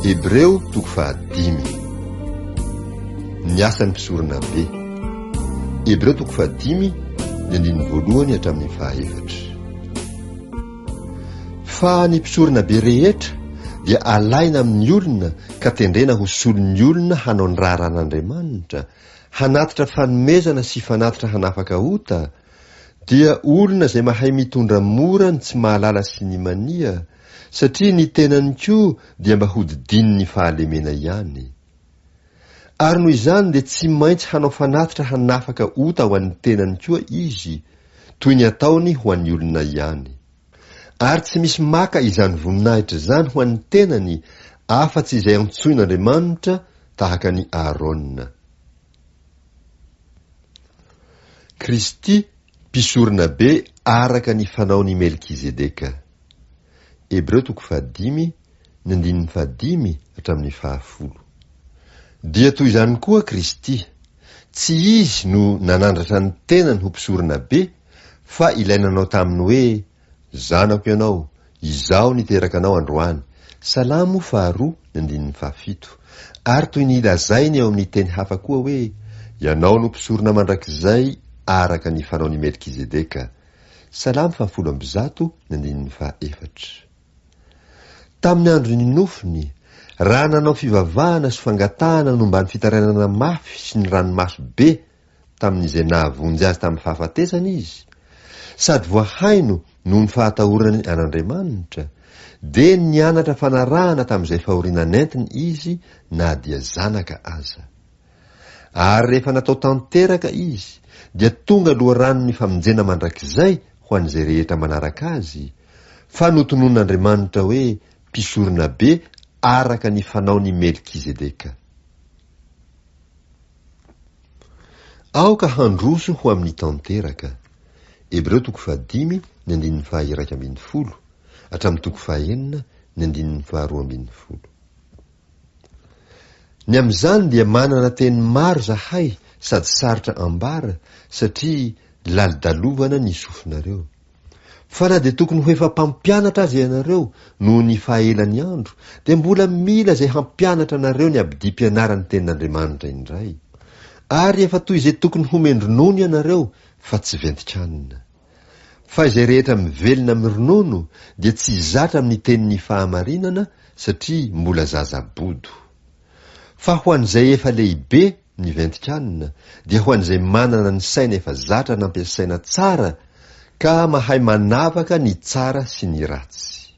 Hebreo toko 5. Ny asan'ny mpisorona be. Hebreo toko 5 ny andininy voalohany hatramin'ny 7. Fa ny mpisorona be rehetra dia alaina amin'ny olona ka tendrena ho solon'ny olona hanao ny raharan'Andriamanitra, hanatitra fanomezana sy fanatitra hanafaka ota, dia olona izay mahay mitondra mora ny tsy mahalala sy ny mania, satria ny tenany koa dia mba hodidin'ny fahalemena ihany. Ary noho izany dia tsy maintsy hanao fanatitra hanafaka ota ho an'ny tenany koa izy, toy ny ataony ho an'ny olona ihany. Ary tsy misy maka izany voninahitra izany ho an'ny tenany afa-tsy izay antsoin'Andriamanitra tahaka ny Aarona. Kristy mpisorona be araka ny fanaony Melkizedeka. Hebreo toko 5 ny andininy 5 hatramin'ny 10. Dia toy izany koa Kristy, tsy izy no nanandratra ny tenany ho mpisorona be, fa ilainanao taminy hoe: zanako ianao, izaho niteraka anao androany. Salamo 2 ny andininy 7. Ary toy ny ilazainy eo amin'ny teny hafa koa hoe: ianao no mpisorona mandrakizay araka ny fanaony Melkizedeka. Salamo 100 ny andininy 4. Tamin'ny andro ny nofiny, raha nanao fivavahana sy fangatahana nombany fitarainana mafy sy ny ranomasy be tamin'izay nahavonjy azy tamin'ny fahafatesana izy, sady voahaino noho ny fahatahorany an'Andriamanitra, dia nianatra fanarahana tamin'izay fahoriana nentiny izy na dia zanaka aza. Ary rehefa natao tanteraka izy, dia tonga loharano ny famonjena mandrakizay ho an'izay rehetra manaraka azy, fa notonon'Andriamanitra hoe mpisorona be araka ny fanaony Melkizedeka. Aoka handroso ho amin'ny tanteraka. Hebreo toko 5 ny andininy 11 hatramin'ny toko 4 ny andininy 12. Ny amin'izany dia manana teny maro zahay sady sarotra ambara, satria lalidalovana ny sofinareo. Fa na dia tokony ho efa mpampianatra azy ianareo noho ny fahaelany andro, dia mbola mila izay hampianatra anareo ny abidi-pianarany tenin'Andriamanitra indray. Ary efa toy izay tokony homeny ronono ianareo, fa tsy ventik'anina. Fa izay rehetra mivelona amin'ny ronono dia tsy zatra amin'ny tenin'ny fahamarinana, satria mbola zazabodo. Fa ho an'izay efa lehibe ny ventik'anina, dia ho an'izay manana ny saina efa zatra nampiasaina tsara, ka mahay manavaka ny tsara sy ny ratsy.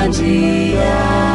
fandrianana.